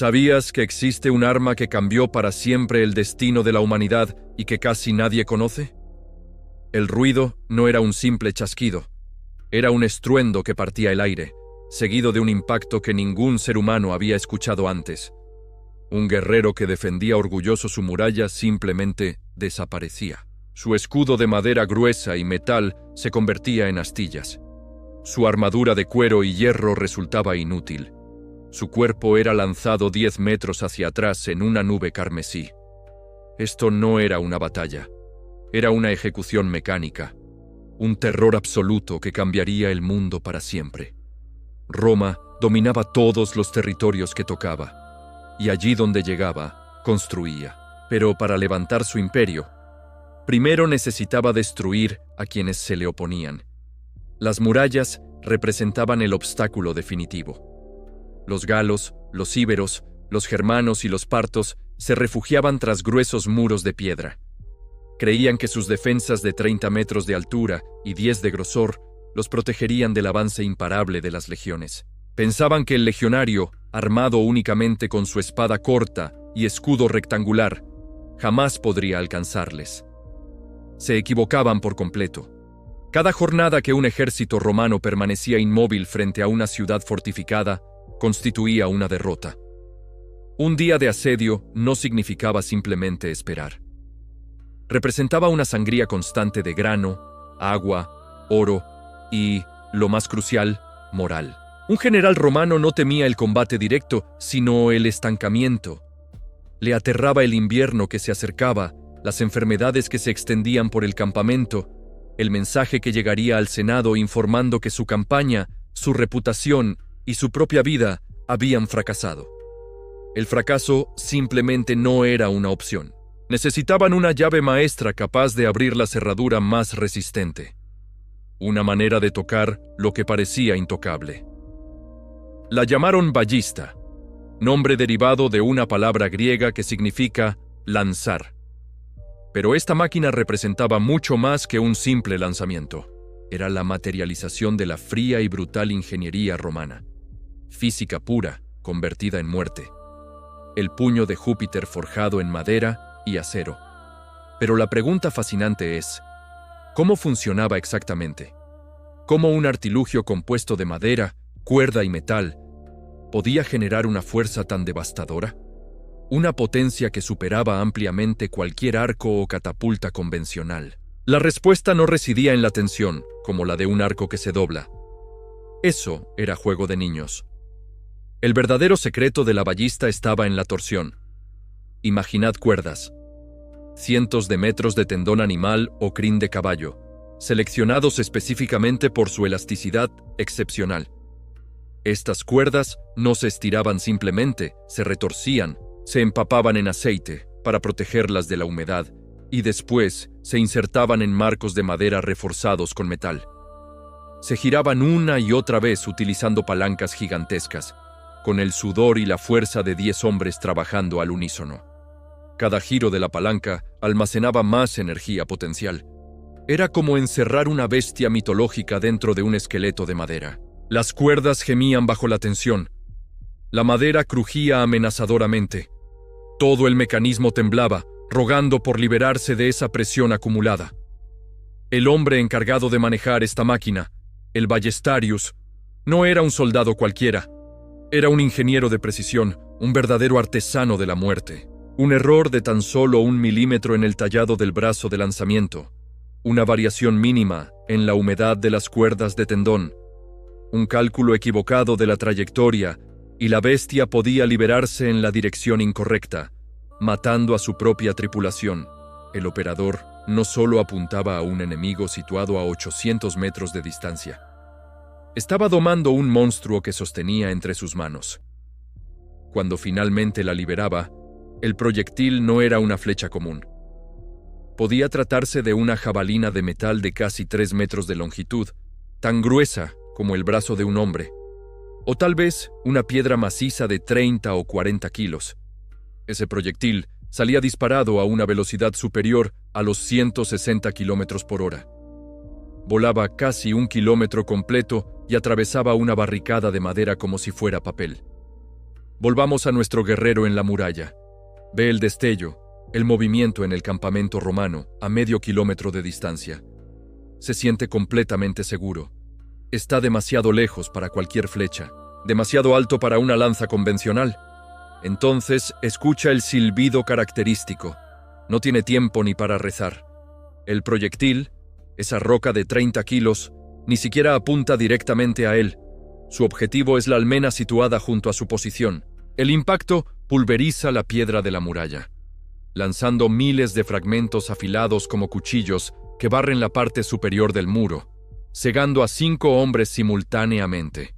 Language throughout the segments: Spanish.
¿Sabías que existe un arma que cambió para siempre el destino de la humanidad y que casi nadie conoce? El ruido no era un simple chasquido, era un estruendo que partía el aire, seguido de un impacto que ningún ser humano había escuchado antes. Un guerrero que defendía orgulloso su muralla simplemente desaparecía. Su escudo de madera gruesa y metal se convertía en astillas. Su armadura de cuero y hierro resultaba inútil. Su cuerpo era lanzado 10 metros hacia atrás en una nube carmesí. Esto no era una batalla, era una ejecución mecánica, un terror absoluto que cambiaría el mundo para siempre. Roma dominaba todos los territorios que tocaba, y allí donde llegaba, construía. Pero para levantar su imperio, primero necesitaba destruir a quienes se le oponían. Las murallas representaban el obstáculo definitivo. Los galos, los íberos, los germanos y los partos se refugiaban tras gruesos muros de piedra. Creían que sus defensas de 30 metros de altura y 10 de grosor los protegerían del avance imparable de las legiones. Pensaban que el legionario, armado únicamente con su espada corta y escudo rectangular, jamás podría alcanzarles. Se equivocaban por completo. Cada jornada que un ejército romano permanecía inmóvil frente a una ciudad fortificada, constituía una derrota. Un día de asedio no significaba simplemente esperar. Representaba una sangría constante de grano, agua, oro y, lo más crucial, moral. Un general romano no temía el combate directo, sino el estancamiento. Le aterraba el invierno que se acercaba, las enfermedades que se extendían por el campamento, el mensaje que llegaría al Senado informando que su campaña, su reputación y su propia vida habían fracasado. El fracaso simplemente no era una opción. Necesitaban una llave maestra capaz de abrir la cerradura más resistente. Una manera de tocar lo que parecía intocable. La llamaron ballista, nombre derivado de una palabra griega que significa lanzar. Pero esta máquina representaba mucho más que un simple lanzamiento. Era la materialización de la fría y brutal ingeniería romana. Física pura, convertida en muerte. El puño de Júpiter forjado en madera y acero. Pero la pregunta fascinante es, ¿cómo funcionaba exactamente? ¿Cómo un artilugio compuesto de madera, cuerda y metal podía generar una fuerza tan devastadora? Una potencia que superaba ampliamente cualquier arco o catapulta convencional. La respuesta no residía en la tensión, como la de un arco que se dobla. Eso era juego de niños. El verdadero secreto de la ballista estaba en la torsión. Imaginad cuerdas. Cientos de metros de tendón animal o crin de caballo, seleccionados específicamente por su elasticidad excepcional. Estas cuerdas no se estiraban simplemente, se retorcían, se empapaban en aceite para protegerlas de la humedad y después se insertaban en marcos de madera reforzados con metal. Se giraban una y otra vez utilizando palancas gigantescas, con el sudor y la fuerza de 10 hombres trabajando al unísono. Cada giro de la palanca almacenaba más energía potencial. Era como encerrar una bestia mitológica dentro de un esqueleto de madera. Las cuerdas gemían bajo la tensión. La madera crujía amenazadoramente. Todo el mecanismo temblaba, rogando por liberarse de esa presión acumulada. El hombre encargado de manejar esta máquina, el Ballestarius, no era un soldado cualquiera. Era un ingeniero de precisión, un verdadero artesano de la muerte. Un error de tan solo 1 milímetro en el tallado del brazo de lanzamiento, una variación mínima en la humedad de las cuerdas de tendón, un cálculo equivocado de la trayectoria y la bestia podía liberarse en la dirección incorrecta, matando a su propia tripulación. El operador no solo apuntaba a un enemigo situado a 800 metros de distancia. Estaba domando un monstruo que sostenía entre sus manos. Cuando finalmente la liberaba, el proyectil no era una flecha común. Podía tratarse de una jabalina de metal de casi 3 metros de longitud, tan gruesa como el brazo de un hombre, o tal vez una piedra maciza de 30 o 40 kilos. Ese proyectil salía disparado a una velocidad superior a los 160 kilómetros por hora. Volaba casi 1 kilómetro completo y atravesaba una barricada de madera como si fuera papel. Volvamos a nuestro guerrero en la muralla. Ve el destello, el movimiento en el campamento romano, a medio kilómetro de distancia. Se siente completamente seguro. Está demasiado lejos para cualquier flecha, demasiado alto para una lanza convencional. Entonces escucha el silbido característico. No tiene tiempo ni para rezar. El proyectil, esa roca de 30 kilos, ni siquiera apunta directamente a él. Su objetivo es la almena situada junto a su posición. El impacto pulveriza la piedra de la muralla, lanzando miles de fragmentos afilados como cuchillos que barren la parte superior del muro, cegando a 5 hombres simultáneamente.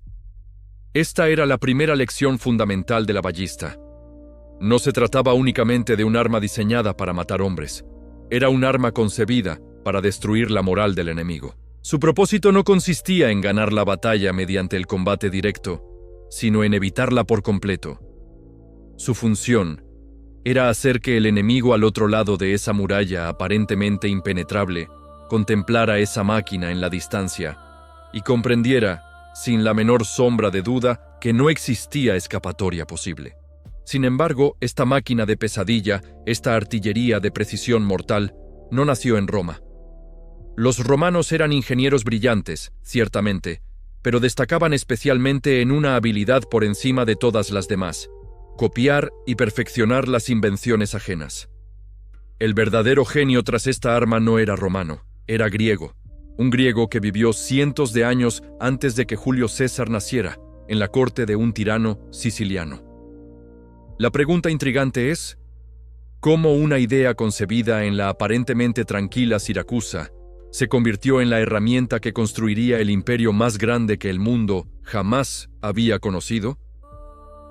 Esta era la primera lección fundamental de la ballista. No se trataba únicamente de un arma diseñada para matar hombres. Era un arma concebida para destruir la moral del enemigo. Su propósito no consistía en ganar la batalla mediante el combate directo, sino en evitarla por completo. Su función era hacer que el enemigo al otro lado de esa muralla aparentemente impenetrable contemplara esa máquina en la distancia y comprendiera, sin la menor sombra de duda, que no existía escapatoria posible. Sin embargo, esta máquina de pesadilla, esta artillería de precisión mortal, no nació en Roma. Los romanos eran ingenieros brillantes, ciertamente, pero destacaban especialmente en una habilidad por encima de todas las demás: copiar y perfeccionar las invenciones ajenas. El verdadero genio tras esta arma no era romano, era griego, un griego que vivió cientos de años antes de que Julio César naciera, en la corte de un tirano siciliano. La pregunta intrigante es: ¿cómo una idea concebida en la aparentemente tranquila Siracusa se convirtió en la herramienta que construiría el imperio más grande que el mundo jamás había conocido?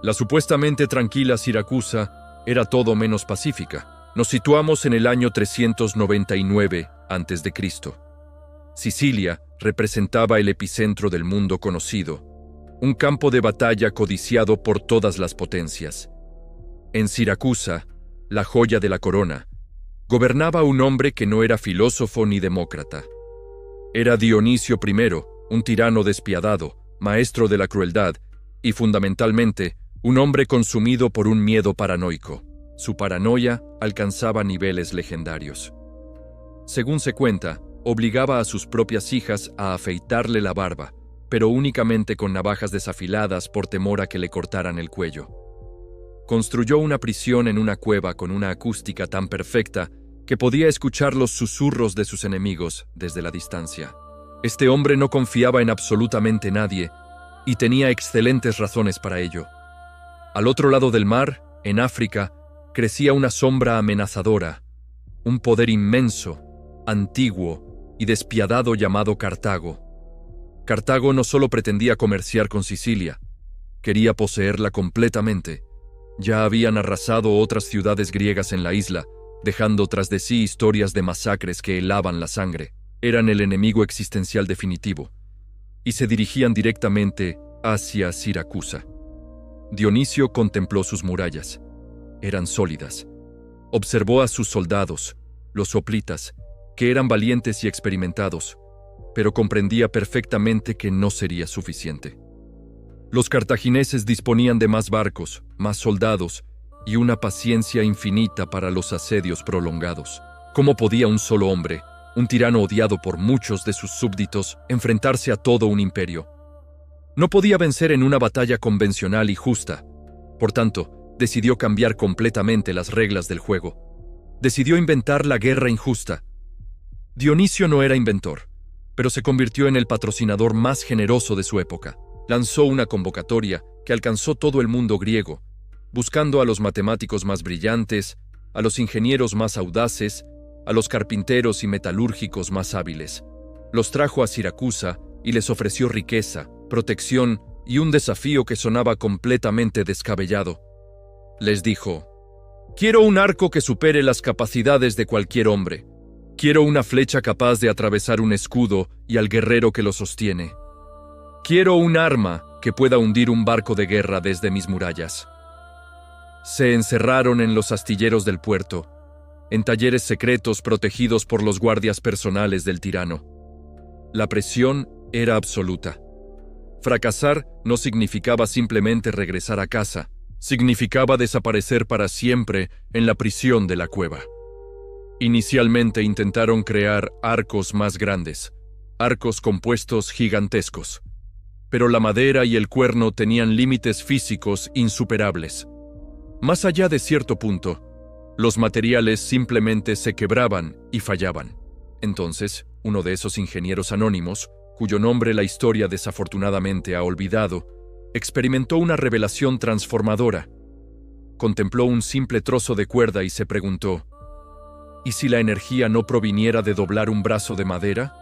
La supuestamente tranquila Siracusa era todo menos pacífica. Nos situamos en el año 399 a.C. Sicilia representaba el epicentro del mundo conocido, un campo de batalla codiciado por todas las potencias. En Siracusa, la joya de la corona, gobernaba un hombre que no era filósofo ni demócrata. Era Dionisio I, un tirano despiadado, maestro de la crueldad y, fundamentalmente, un hombre consumido por un miedo paranoico. Su paranoia alcanzaba niveles legendarios. Según se cuenta, obligaba a sus propias hijas a afeitarle la barba, pero únicamente con navajas desafiladas por temor a que le cortaran el cuello. Construyó una prisión en una cueva con una acústica tan perfecta que podía escuchar los susurros de sus enemigos desde la distancia. Este hombre no confiaba en absolutamente nadie y tenía excelentes razones para ello. Al otro lado del mar, en África, crecía una sombra amenazadora, un poder inmenso, antiguo y despiadado llamado Cartago. Cartago no solo pretendía comerciar con Sicilia, quería poseerla completamente. Ya habían arrasado otras ciudades griegas en la isla, dejando tras de sí historias de masacres que helaban la sangre. Eran el enemigo existencial definitivo, y se dirigían directamente hacia Siracusa. Dionisio contempló sus murallas. Eran sólidas. Observó a sus soldados, los hoplitas, que eran valientes y experimentados, pero comprendía perfectamente que no sería suficiente. Los cartagineses disponían de más barcos, más soldados y una paciencia infinita para los asedios prolongados. ¿Cómo podía un solo hombre, un tirano odiado por muchos de sus súbditos, enfrentarse a todo un imperio? No podía vencer en una batalla convencional y justa. Por tanto, decidió cambiar completamente las reglas del juego. Decidió inventar la guerra injusta. Dionisio no era inventor, pero se convirtió en el patrocinador más generoso de su época. Lanzó una convocatoria que alcanzó todo el mundo griego, buscando a los matemáticos más brillantes, a los ingenieros más audaces, a los carpinteros y metalúrgicos más hábiles. Los trajo a Siracusa y les ofreció riqueza, protección y un desafío que sonaba completamente descabellado. Les dijo: «Quiero un arco que supere las capacidades de cualquier hombre. Quiero una flecha capaz de atravesar un escudo y al guerrero que lo sostiene. Quiero un arma que pueda hundir un barco de guerra desde mis murallas». Se encerraron en los astilleros del puerto, en talleres secretos protegidos por los guardias personales del tirano. La presión era absoluta. Fracasar no significaba simplemente regresar a casa, significaba desaparecer para siempre en la prisión de la cueva. Inicialmente intentaron crear arcos más grandes, arcos compuestos gigantescos, pero la madera y el cuerno tenían límites físicos insuperables. Más allá de cierto punto, los materiales simplemente se quebraban y fallaban. Entonces, uno de esos ingenieros anónimos, cuyo nombre la historia desafortunadamente ha olvidado, experimentó una revelación transformadora. Contempló un simple trozo de cuerda y se preguntó, ¿y si la energía no proviniera de doblar un brazo de madera?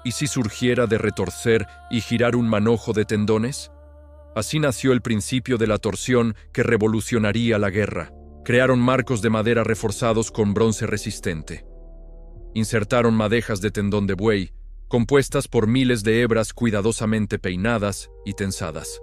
¿Y si surgiera de retorcer y girar un manojo de tendones? Así nació el principio de la torsión que revolucionaría la guerra. Crearon marcos de madera reforzados con bronce resistente. Insertaron madejas de tendón de buey, compuestas por miles de hebras cuidadosamente peinadas y tensadas.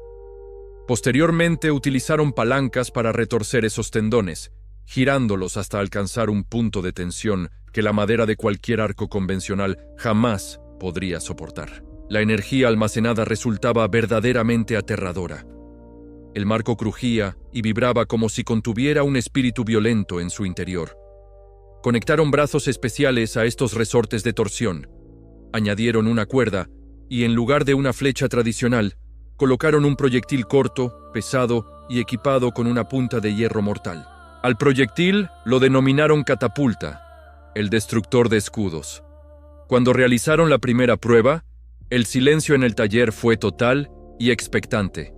Posteriormente utilizaron palancas para retorcer esos tendones, girándolos hasta alcanzar un punto de tensión que la madera de cualquier arco convencional jamás podría soportar. La energía almacenada resultaba verdaderamente aterradora. El marco crujía y vibraba como si contuviera un espíritu violento en su interior. Conectaron brazos especiales a estos resortes de torsión. Añadieron una cuerda y, en lugar de una flecha tradicional, colocaron un proyectil corto, pesado y equipado con una punta de hierro mortal. Al proyectil lo denominaron catapulta, el destructor de escudos. Cuando realizaron la primera prueba, el silencio en el taller fue total y expectante.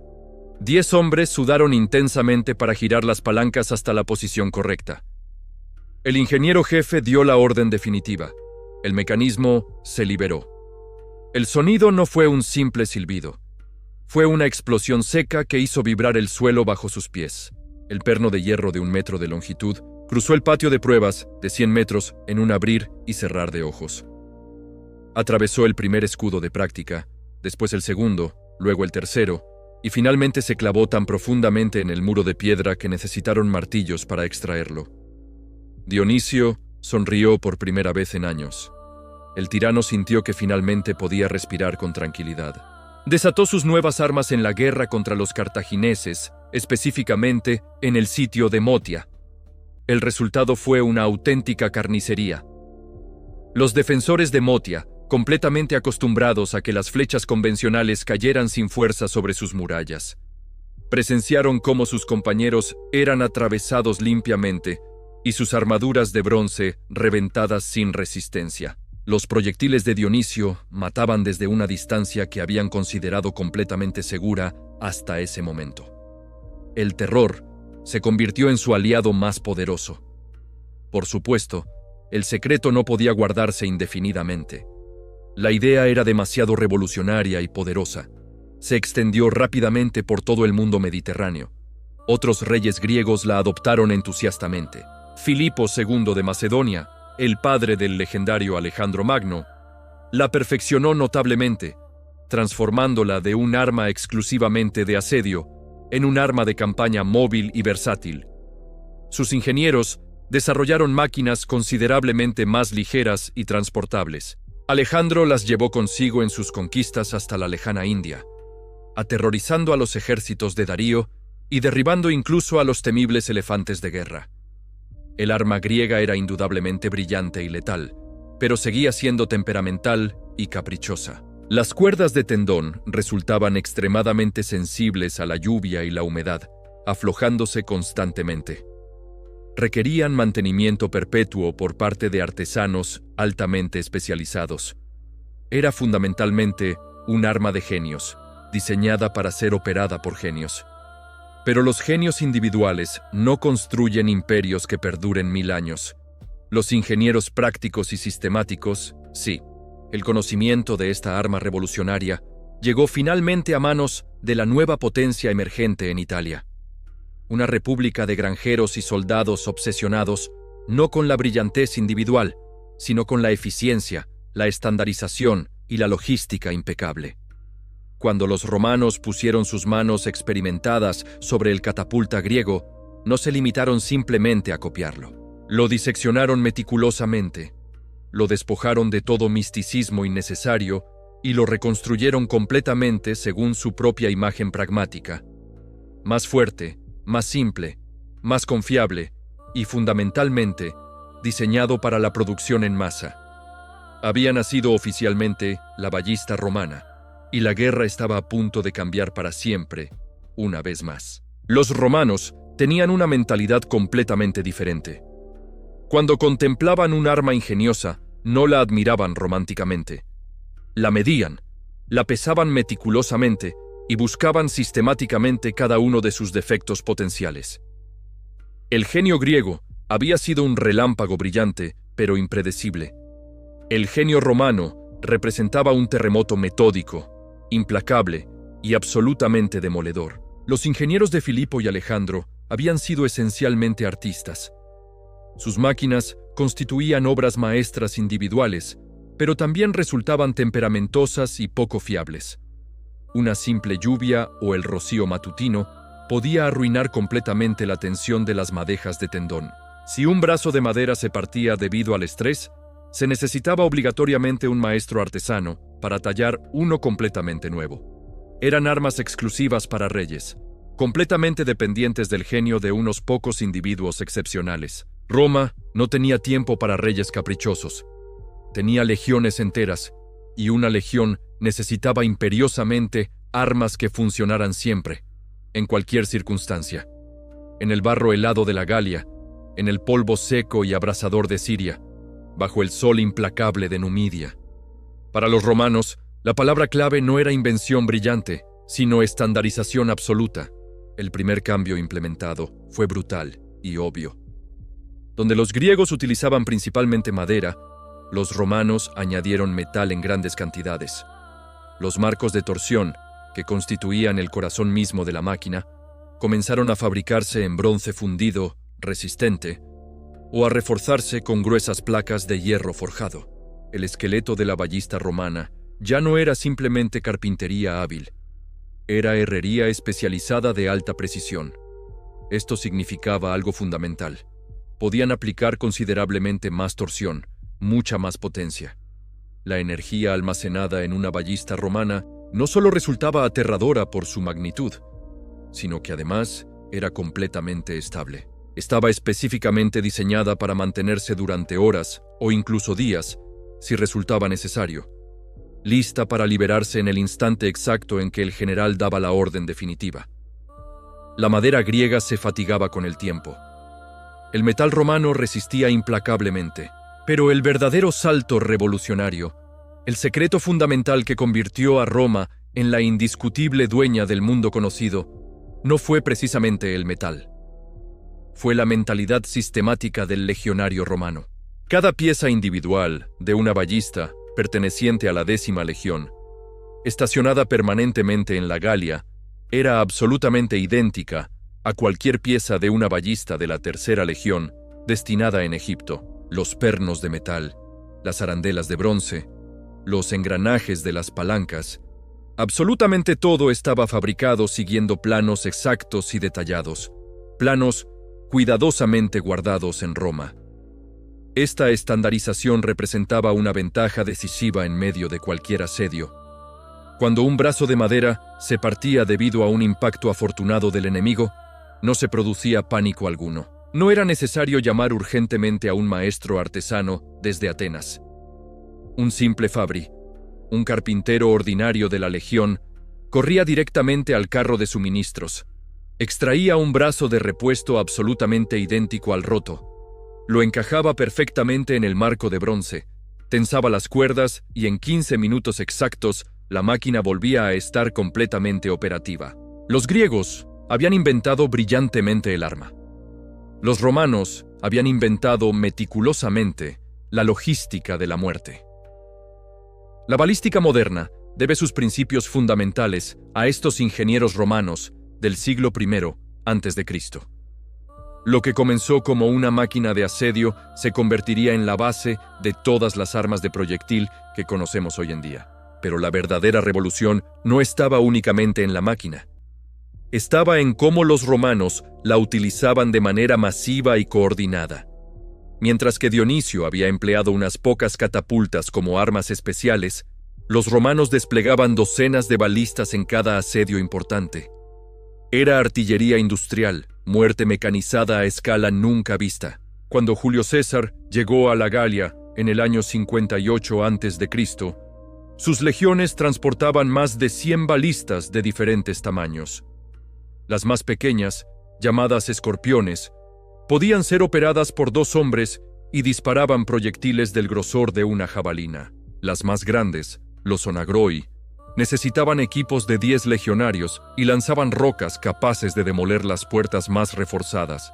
10 hombres sudaron intensamente para girar las palancas hasta la posición correcta. El ingeniero jefe dio la orden definitiva. El mecanismo se liberó. El sonido no fue un simple silbido. Fue una explosión seca que hizo vibrar el suelo bajo sus pies. El perno de hierro de 1 metro de longitud cruzó el patio de pruebas de 100 metros en un abrir y cerrar de ojos. Atravesó el primer escudo de práctica, después el segundo, luego el tercero, y finalmente se clavó tan profundamente en el muro de piedra que necesitaron martillos para extraerlo. Dionisio sonrió por primera vez en años. El tirano sintió que finalmente podía respirar con tranquilidad. Desató sus nuevas armas en la guerra contra los cartagineses, específicamente en el sitio de Motia. El resultado fue una auténtica carnicería. Los defensores de Motia, completamente acostumbrados a que las flechas convencionales cayeran sin fuerza sobre sus murallas, presenciaron cómo sus compañeros eran atravesados limpiamente y sus armaduras de bronce reventadas sin resistencia. Los proyectiles de Dionisio mataban desde una distancia que habían considerado completamente segura hasta ese momento. El terror se convirtió en su aliado más poderoso. Por supuesto, el secreto no podía guardarse indefinidamente. La idea era demasiado revolucionaria y poderosa. Se extendió rápidamente por todo el mundo mediterráneo. Otros reyes griegos la adoptaron entusiastamente. Filipo II de Macedonia, el padre del legendario Alejandro Magno, la perfeccionó notablemente, transformándola de un arma exclusivamente de asedio en un arma de campaña móvil y versátil. Sus ingenieros desarrollaron máquinas considerablemente más ligeras y transportables. Alejandro las llevó consigo en sus conquistas hasta la lejana India, aterrorizando a los ejércitos de Darío y derribando incluso a los temibles elefantes de guerra. El arma griega era indudablemente brillante y letal, pero seguía siendo temperamental y caprichosa. Las cuerdas de tendón resultaban extremadamente sensibles a la lluvia y la humedad, aflojándose constantemente. Requerían mantenimiento perpetuo por parte de artesanos altamente especializados. Era fundamentalmente un arma de genios, diseñada para ser operada por genios. Pero los genios individuales no construyen imperios que perduren 1000 años. Los ingenieros prácticos y sistemáticos, sí. El conocimiento de esta arma revolucionaria llegó finalmente a manos de la nueva potencia emergente en Italia. Una república de granjeros y soldados obsesionados no con la brillantez individual, sino con la eficiencia, la estandarización y la logística impecable. Cuando los romanos pusieron sus manos experimentadas sobre el catapulta griego, no se limitaron simplemente a copiarlo. Lo diseccionaron meticulosamente, lo despojaron de todo misticismo innecesario y lo reconstruyeron completamente según su propia imagen pragmática. Más fuerte, más simple, más confiable y, fundamentalmente, diseñado para la producción en masa. Había nacido oficialmente la ballista romana, y la guerra estaba a punto de cambiar para siempre, una vez más. Los romanos tenían una mentalidad completamente diferente. Cuando contemplaban un arma ingeniosa, no la admiraban románticamente. La medían, la pesaban meticulosamente y buscaban sistemáticamente cada uno de sus defectos potenciales. El genio griego había sido un relámpago brillante, pero impredecible. El genio romano representaba un terremoto metódico, implacable y absolutamente demoledor. Los ingenieros de Filipo y Alejandro habían sido esencialmente artistas. Sus máquinas constituían obras maestras individuales, pero también resultaban temperamentosas y poco fiables. Una simple lluvia o el rocío matutino podía arruinar completamente la tensión de las madejas de tendón. Si un brazo de madera se partía debido al estrés, se necesitaba obligatoriamente un maestro artesano para tallar uno completamente nuevo. Eran armas exclusivas para reyes, completamente dependientes del genio de unos pocos individuos excepcionales. Roma no tenía tiempo para reyes caprichosos. Tenía legiones enteras, y una legión necesitaba imperiosamente armas que funcionaran siempre, en cualquier circunstancia. En el barro helado de la Galia, en el polvo seco y abrasador de Siria, bajo el sol implacable de Numidia. Para los romanos, la palabra clave no era invención brillante, sino estandarización absoluta. El primer cambio implementado fue brutal y obvio. Donde los griegos utilizaban principalmente madera, los romanos añadieron metal en grandes cantidades. Los marcos de torsión, que constituían el corazón mismo de la máquina, comenzaron a fabricarse en bronce fundido, resistente, o a reforzarse con gruesas placas de hierro forjado. El esqueleto de la ballista romana ya no era simplemente carpintería hábil, era herrería especializada de alta precisión. Esto significaba algo fundamental. Podían aplicar considerablemente más torsión, mucha más potencia. La energía almacenada en una ballista romana no solo resultaba aterradora por su magnitud, sino que además era completamente estable. Estaba específicamente diseñada para mantenerse durante horas o incluso días, si resultaba necesario, lista para liberarse en el instante exacto en que el general daba la orden definitiva. La madera griega se fatigaba con el tiempo. El metal romano resistía implacablemente, pero el verdadero salto revolucionario, el secreto fundamental que convirtió a Roma en la indiscutible dueña del mundo conocido, no fue precisamente el metal. Fue la mentalidad sistemática del legionario romano. Cada pieza individual de una ballista perteneciente a la 10ª legión, estacionada permanentemente en la Galia, era absolutamente idéntica a cualquier pieza de una ballista de la 3ª legión destinada en Egipto. Los pernos de metal, las arandelas de bronce, los engranajes de las palancas, absolutamente todo estaba fabricado siguiendo planos exactos y detallados, planos cuidadosamente guardados en Roma. Esta estandarización representaba una ventaja decisiva en medio de cualquier asedio. Cuando un brazo de madera se partía debido a un impacto afortunado del enemigo, no se producía pánico alguno. No era necesario llamar urgentemente a un maestro artesano desde Atenas. Un simple fabri, un carpintero ordinario de la legión, corría directamente al carro de suministros, extraía un brazo de repuesto absolutamente idéntico al roto, lo encajaba perfectamente en el marco de bronce, tensaba las cuerdas y en 15 minutos exactos la máquina volvía a estar completamente operativa. Los griegos habían inventado brillantemente el arma. Los romanos habían inventado meticulosamente la logística de la muerte. La balística moderna debe sus principios fundamentales a estos ingenieros romanos del siglo I a.C. Lo que comenzó como una máquina de asedio se convertiría en la base de todas las armas de proyectil que conocemos hoy en día. Pero la verdadera revolución no estaba únicamente en la máquina. Estaba en cómo los romanos la utilizaban de manera masiva y coordinada. Mientras que Dionisio había empleado unas pocas catapultas como armas especiales, los romanos desplegaban docenas de balistas en cada asedio importante. Era artillería industrial, muerte mecanizada a escala nunca vista. Cuando Julio César llegó a la Galia en el año 58 a.C., sus legiones transportaban más de 100 balistas de diferentes tamaños. Las más pequeñas, llamadas escorpiones, podían ser operadas por 2 hombres y disparaban proyectiles del grosor de una jabalina. Las más grandes, los onagroi, necesitaban equipos de 10 legionarios y lanzaban rocas capaces de demoler las puertas más reforzadas.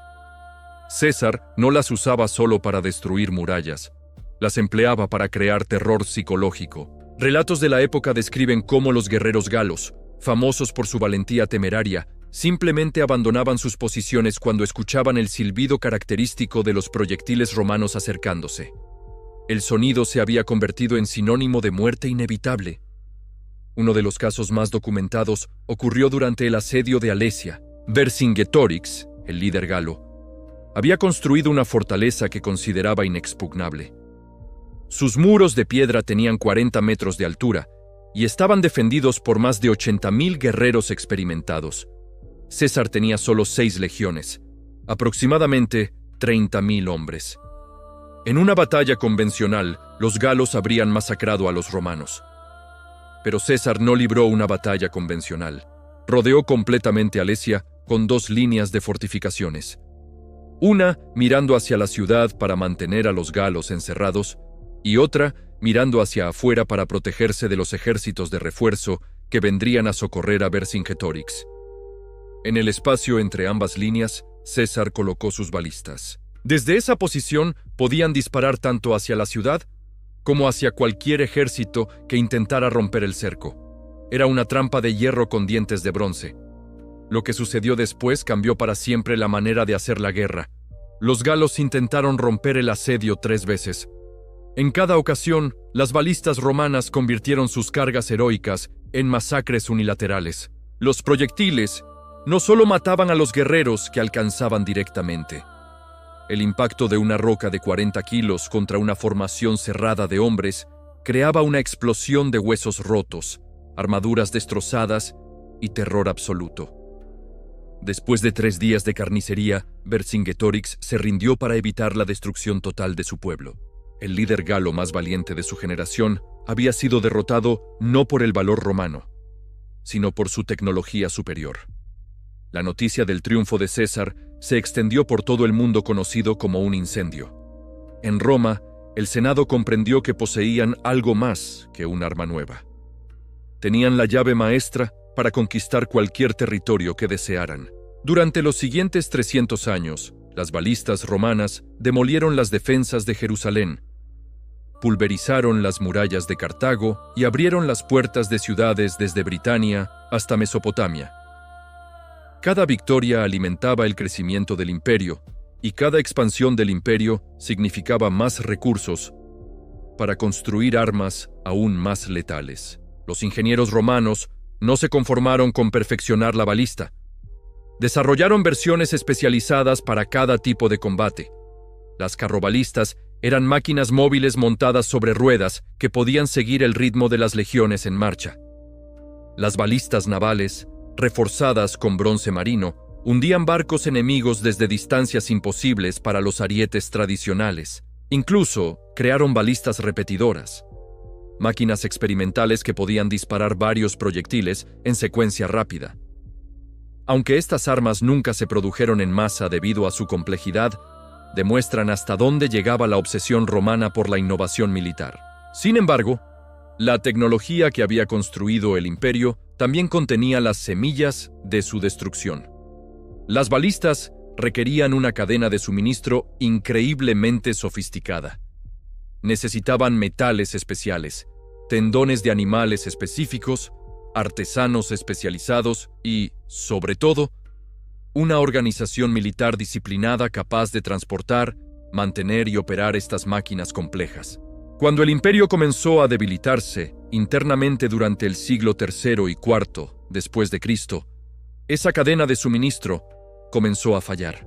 César no las usaba solo para destruir murallas, las empleaba para crear terror psicológico. Relatos de la época describen cómo los guerreros galos, famosos por su valentía temeraria, simplemente abandonaban sus posiciones cuando escuchaban el silbido característico de los proyectiles romanos acercándose. El sonido se había convertido en sinónimo de muerte inevitable. Uno de los casos más documentados ocurrió durante el asedio de Alesia. Vercingetorix, el líder galo, había construido una fortaleza que consideraba inexpugnable. Sus muros de piedra tenían 40 metros de altura y estaban defendidos por más de 80.000 guerreros experimentados. César tenía solo 6 legiones, aproximadamente 30.000 hombres. En una batalla convencional, los galos habrían masacrado a los romanos. Pero César no libró una batalla convencional. Rodeó completamente Alesia con 2 líneas de fortificaciones. Una mirando hacia la ciudad para mantener a los galos encerrados, y otra mirando hacia afuera para protegerse de los ejércitos de refuerzo que vendrían a socorrer a Vercingetorix. En el espacio entre ambas líneas, César colocó sus balistas. Desde esa posición podían disparar tanto hacia la ciudad como hacia cualquier ejército que intentara romper el cerco. Era una trampa de hierro con dientes de bronce. Lo que sucedió después cambió para siempre la manera de hacer la guerra. Los galos intentaron romper el asedio 3 veces. En cada ocasión, las balistas romanas convirtieron sus cargas heroicas en masacres unilaterales. Los proyectiles no solo mataban a los guerreros que alcanzaban directamente. El impacto de una roca de 40 kilos contra una formación cerrada de hombres creaba una explosión de huesos rotos, armaduras destrozadas y terror absoluto. Después de 3 días de carnicería, Vercingetorix se rindió para evitar la destrucción total de su pueblo. El líder galo más valiente de su generación había sido derrotado no por el valor romano, sino por su tecnología superior. La noticia del triunfo de César se extendió por todo el mundo conocido como un incendio. En Roma, el Senado comprendió que poseían algo más que un arma nueva. Tenían la llave maestra para conquistar cualquier territorio que desearan. Durante los siguientes 300 años, las balistas romanas demolieron las defensas de Jerusalén, pulverizaron las murallas de Cartago y abrieron las puertas de ciudades desde Britania hasta Mesopotamia. Cada victoria alimentaba el crecimiento del imperio, y cada expansión del imperio significaba más recursos para construir armas aún más letales. Los ingenieros romanos no se conformaron con perfeccionar la balista. Desarrollaron versiones especializadas para cada tipo de combate. Las carrobalistas eran máquinas móviles montadas sobre ruedas que podían seguir el ritmo de las legiones en marcha. Las balistas navales, reforzadas con bronce marino, hundían barcos enemigos desde distancias imposibles para los arietes tradicionales. Incluso crearon balistas repetidoras, máquinas experimentales que podían disparar varios proyectiles en secuencia rápida. Aunque estas armas nunca se produjeron en masa debido a su complejidad, demuestran hasta dónde llegaba la obsesión romana por la innovación militar. Sin embargo, la tecnología que había construido el imperio también contenía las semillas de su destrucción. Las balistas requerían una cadena de suministro increíblemente sofisticada. Necesitaban metales especiales, tendones de animales específicos, artesanos especializados y, sobre todo, una organización militar disciplinada capaz de transportar, mantener y operar estas máquinas complejas. Cuando el imperio comenzó a debilitarse internamente durante el siglo III y IV después de Cristo, esa cadena de suministro comenzó a fallar.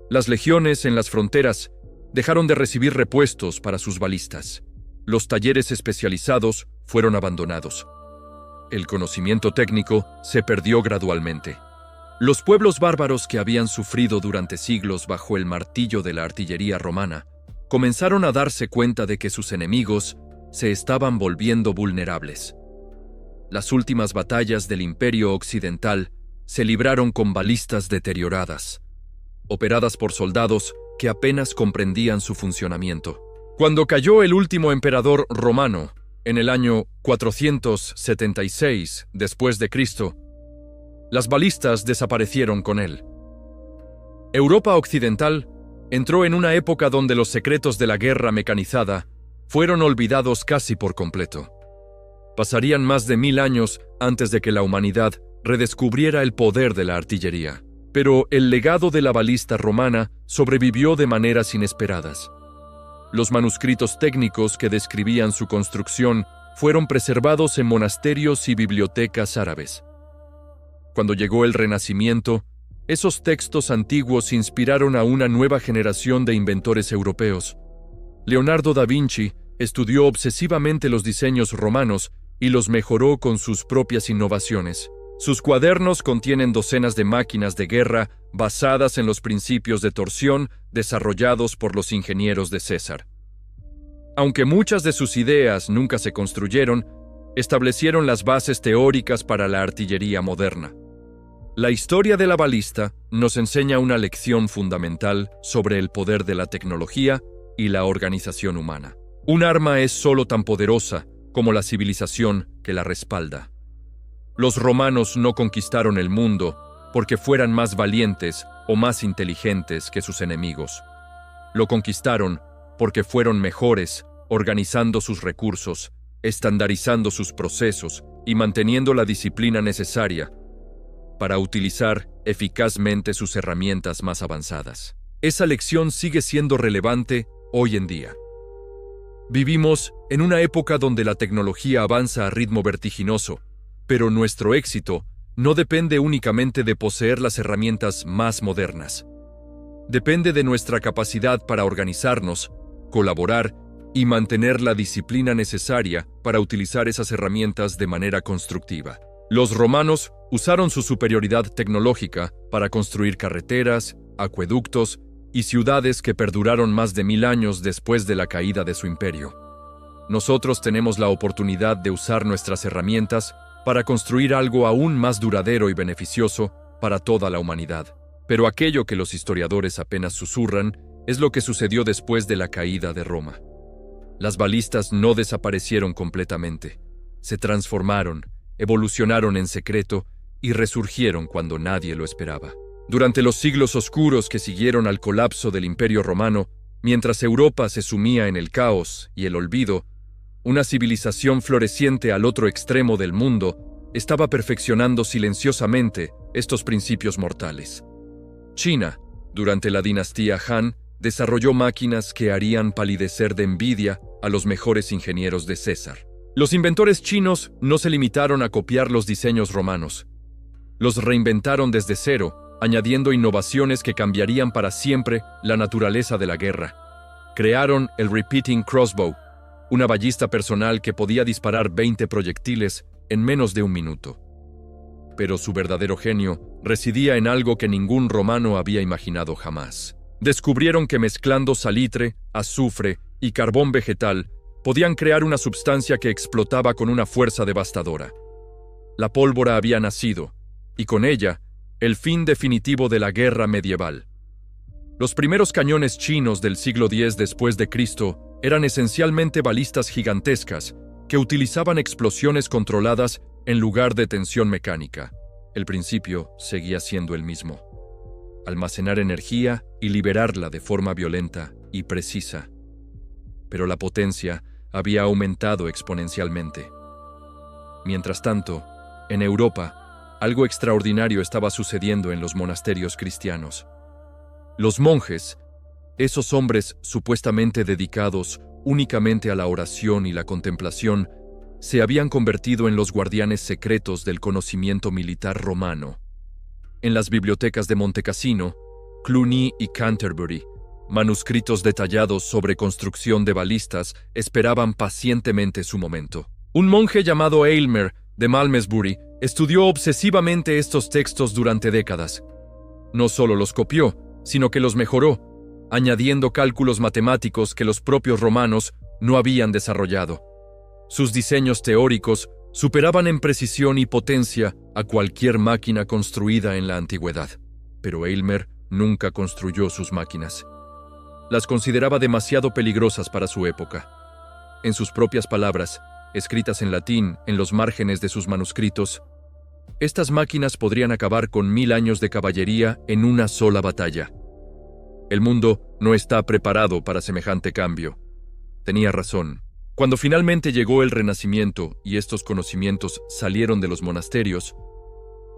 Las legiones en las fronteras dejaron de recibir repuestos para sus balistas. Los talleres especializados fueron abandonados. El conocimiento técnico se perdió gradualmente. Los pueblos bárbaros que habían sufrido durante siglos bajo el martillo de la artillería romana comenzaron a darse cuenta de que sus enemigos se estaban volviendo vulnerables. Las últimas batallas del Imperio Occidental se libraron con balistas deterioradas, operadas por soldados que apenas comprendían su funcionamiento. Cuando cayó el último emperador romano, en el año 476 después de Cristo, las balistas desaparecieron con él. Europa occidental entró en una época donde los secretos de la guerra mecanizada fueron olvidados casi por completo. Pasarían más de 1000 años antes de que la humanidad redescubriera el poder de la artillería. Pero el legado de la balista romana sobrevivió de maneras inesperadas. Los manuscritos técnicos que describían su construcción fueron preservados en monasterios y bibliotecas árabes. Cuando llegó el Renacimiento, esos textos antiguos inspiraron a una nueva generación de inventores europeos. Leonardo da Vinci estudió obsesivamente los diseños romanos y los mejoró con sus propias innovaciones. Sus cuadernos contienen docenas de máquinas de guerra basadas en los principios de torsión desarrollados por los ingenieros de César. Aunque muchas de sus ideas nunca se construyeron, establecieron las bases teóricas para la artillería moderna. La historia de la balista nos enseña una lección fundamental sobre el poder de la tecnología y la organización humana. Un arma es solo tan poderosa como la civilización que la respalda. Los romanos no conquistaron el mundo porque fueran más valientes o más inteligentes que sus enemigos. Lo conquistaron porque fueron mejores organizando sus recursos, estandarizando sus procesos y manteniendo la disciplina necesaria para utilizar eficazmente sus herramientas más avanzadas. Esa lección sigue siendo relevante hoy en día. Vivimos en una época donde la tecnología avanza a ritmo vertiginoso, pero nuestro éxito no depende únicamente de poseer las herramientas más modernas. Depende de nuestra capacidad para organizarnos, colaborar y mantener la disciplina necesaria para utilizar esas herramientas de manera constructiva. Los romanos usaron su superioridad tecnológica para construir carreteras, acueductos y ciudades que perduraron más de 1000 años después de la caída de su imperio. Nosotros tenemos la oportunidad de usar nuestras herramientas para construir algo aún más duradero y beneficioso para toda la humanidad. Pero aquello que los historiadores apenas susurran es lo que sucedió después de la caída de Roma. Las balistas no desaparecieron completamente. Se transformaron, evolucionaron en secreto y resurgieron cuando nadie lo esperaba. Durante los siglos oscuros que siguieron al colapso del Imperio Romano, mientras Europa se sumía en el caos y el olvido, una civilización floreciente al otro extremo del mundo estaba perfeccionando silenciosamente estos principios mortales. China, durante la dinastía Han, desarrolló máquinas que harían palidecer de envidia a los mejores ingenieros de César. Los inventores chinos no se limitaron a copiar los diseños romanos. Los reinventaron desde cero, añadiendo innovaciones que cambiarían para siempre la naturaleza de la guerra. Crearon el Repeating Crossbow, una ballista personal que podía disparar 20 proyectiles en menos de un minuto. Pero su verdadero genio residía en algo que ningún romano había imaginado jamás. Descubrieron que mezclando salitre, azufre y carbón vegetal podían crear una sustancia que explotaba con una fuerza devastadora. La pólvora había nacido, y con ella, el fin definitivo de la guerra medieval. Los primeros cañones chinos del siglo X después de Cristo eran esencialmente balistas gigantescas que utilizaban explosiones controladas en lugar de tensión mecánica. El principio seguía siendo el mismo: almacenar energía y liberarla de forma violenta y precisa. Pero la potencia había aumentado exponencialmente. Mientras tanto, en Europa, algo extraordinario estaba sucediendo en los monasterios cristianos. Los monjes, esos hombres supuestamente dedicados únicamente a la oración y la contemplación, se habían convertido en los guardianes secretos del conocimiento militar romano. En las bibliotecas de Montecassino, Cluny y Canterbury, manuscritos detallados sobre construcción de balistas esperaban pacientemente su momento. Un monje llamado Aylmer de Malmesbury Estudió obsesivamente estos textos durante décadas. No solo los copió, sino que los mejoró, añadiendo cálculos matemáticos que los propios romanos no habían desarrollado. Sus diseños teóricos superaban en precisión y potencia a cualquier máquina construida en la antigüedad. Pero Aylmer nunca construyó sus máquinas. Las consideraba demasiado peligrosas para su época. En sus propias palabras, escritas en latín en los márgenes de sus manuscritos, estas máquinas podrían acabar con 1000 años de caballería en una sola batalla. El mundo no está preparado para semejante cambio. Tenía razón. Cuando finalmente llegó el Renacimiento y estos conocimientos salieron de los monasterios,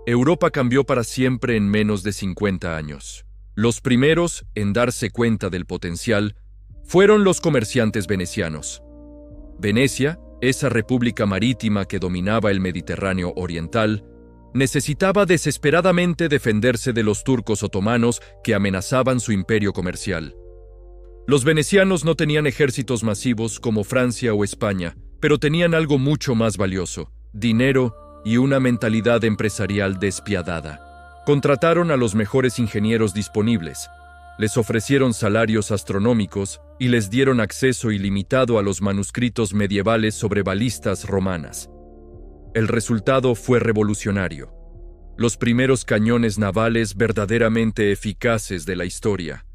Europa cambió para siempre en menos de 50 años. Los primeros en darse cuenta del potencial fueron los comerciantes venecianos. Venecia, esa república marítima que dominaba el Mediterráneo oriental, necesitaba desesperadamente defenderse de los turcos otomanos que amenazaban su imperio comercial. Los venecianos no tenían ejércitos masivos como Francia o España, pero tenían algo mucho más valioso: dinero y una mentalidad empresarial despiadada. Contrataron a los mejores ingenieros disponibles, les ofrecieron salarios astronómicos y les dieron acceso ilimitado a los manuscritos medievales sobre balistas romanas. El resultado fue revolucionario. Los primeros cañones navales verdaderamente eficaces de la historia.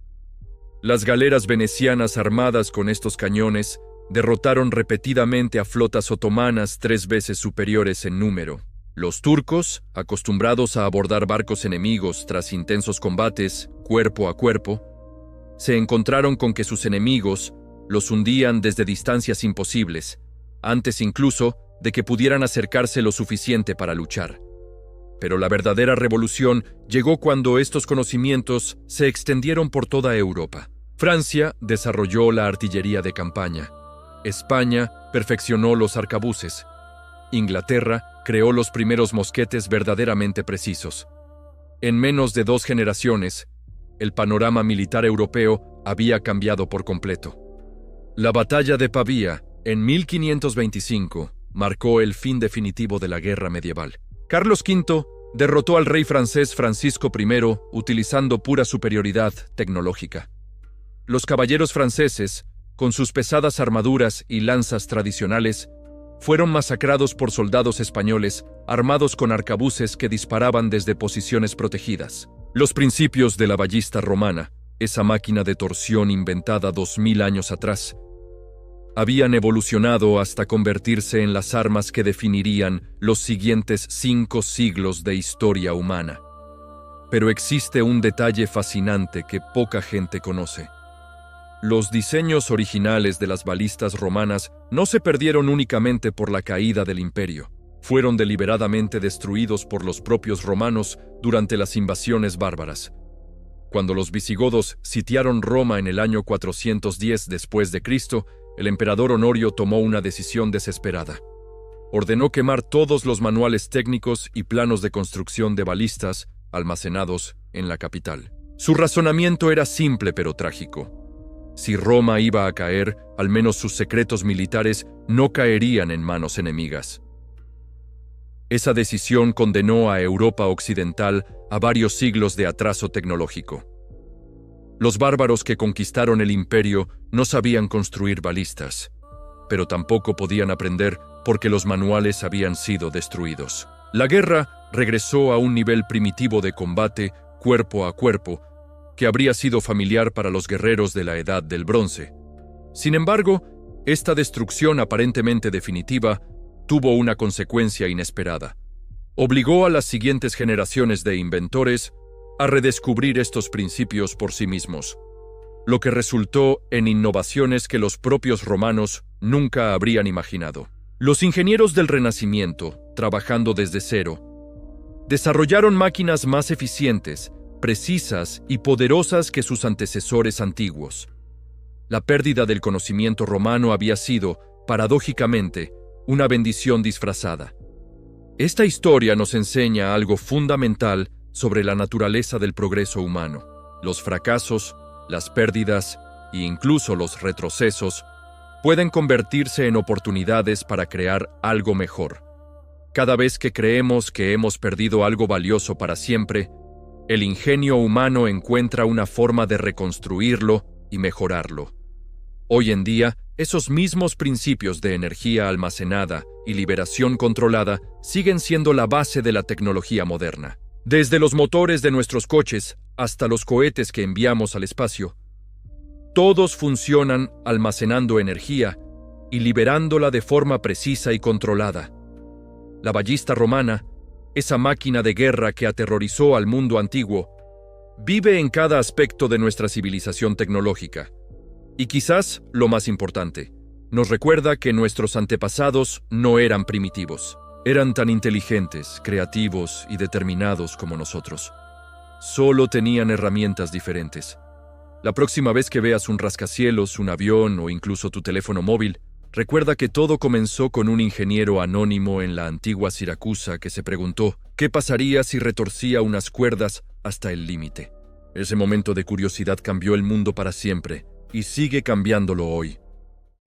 Las galeras venecianas armadas con estos cañones derrotaron repetidamente a flotas otomanas 3 veces superiores en número. Los turcos, acostumbrados a abordar barcos enemigos tras intensos combates, cuerpo a cuerpo, se encontraron con que sus enemigos los hundían desde distancias imposibles, antes incluso de que pudieran acercarse lo suficiente para luchar. Pero la verdadera revolución llegó cuando estos conocimientos se extendieron por toda Europa. Francia desarrolló la artillería de campaña. España perfeccionó los arcabuces. Inglaterra creó los primeros mosquetes verdaderamente precisos. En menos de 2 generaciones, el panorama militar europeo había cambiado por completo. La batalla de Pavía, en 1525, marcó el fin definitivo de la guerra medieval. Carlos V derrotó al rey francés Francisco I utilizando pura superioridad tecnológica. Los caballeros franceses, con sus pesadas armaduras y lanzas tradicionales, fueron masacrados por soldados españoles armados con arcabuces que disparaban desde posiciones protegidas. Los principios de la ballista romana, esa máquina de torsión inventada 2000 años atrás, habían evolucionado hasta convertirse en las armas que definirían los siguientes 5 siglos de historia humana. Pero existe un detalle fascinante que poca gente conoce. Los diseños originales de las balistas romanas no se perdieron únicamente por la caída del imperio. Fueron deliberadamente destruidos por los propios romanos durante las invasiones bárbaras. Cuando los visigodos sitiaron Roma en el año 410 después de Cristo, el emperador Honorio tomó una decisión desesperada. Ordenó quemar todos los manuales técnicos y planos de construcción de balistas almacenados en la capital. Su razonamiento era simple pero trágico. Si Roma iba a caer, al menos sus secretos militares no caerían en manos enemigas. Esa decisión condenó a Europa occidental a varios siglos de atraso tecnológico. Los bárbaros que conquistaron el imperio no sabían construir balistas, pero tampoco podían aprender porque los manuales habían sido destruidos. La guerra regresó a un nivel primitivo de combate cuerpo a cuerpo, que habría sido familiar para los guerreros de la Edad del Bronce. Sin embargo, esta destrucción aparentemente definitiva tuvo una consecuencia inesperada. Obligó a las siguientes generaciones de inventores a redescubrir estos principios por sí mismos, lo que resultó en innovaciones que los propios romanos nunca habrían imaginado. Los ingenieros del Renacimiento, trabajando desde cero, desarrollaron máquinas más eficientes, precisas y poderosas que sus antecesores antiguos. La pérdida del conocimiento romano había sido, paradójicamente, una bendición disfrazada. Esta historia nos enseña algo fundamental sobre la naturaleza del progreso humano. Los fracasos, las pérdidas e incluso los retrocesos pueden convertirse en oportunidades para crear algo mejor. Cada vez que creemos que hemos perdido algo valioso para siempre, el ingenio humano encuentra una forma de reconstruirlo y mejorarlo. Hoy en día, esos mismos principios de energía almacenada y liberación controlada siguen siendo la base de la tecnología moderna. Desde los motores de nuestros coches hasta los cohetes que enviamos al espacio, todos funcionan almacenando energía y liberándola de forma precisa y controlada. La ballista romana, esa máquina de guerra que aterrorizó al mundo antiguo, vive en cada aspecto de nuestra civilización tecnológica. Y quizás, lo más importante, nos recuerda que nuestros antepasados no eran primitivos. Eran tan inteligentes, creativos y determinados como nosotros. Solo tenían herramientas diferentes. La próxima vez que veas un rascacielos, un avión o incluso tu teléfono móvil, recuerda que todo comenzó con un ingeniero anónimo en la antigua Siracusa que se preguntó qué pasaría si retorcía unas cuerdas hasta el límite. Ese momento de curiosidad cambió el mundo para siempre y sigue cambiándolo hoy.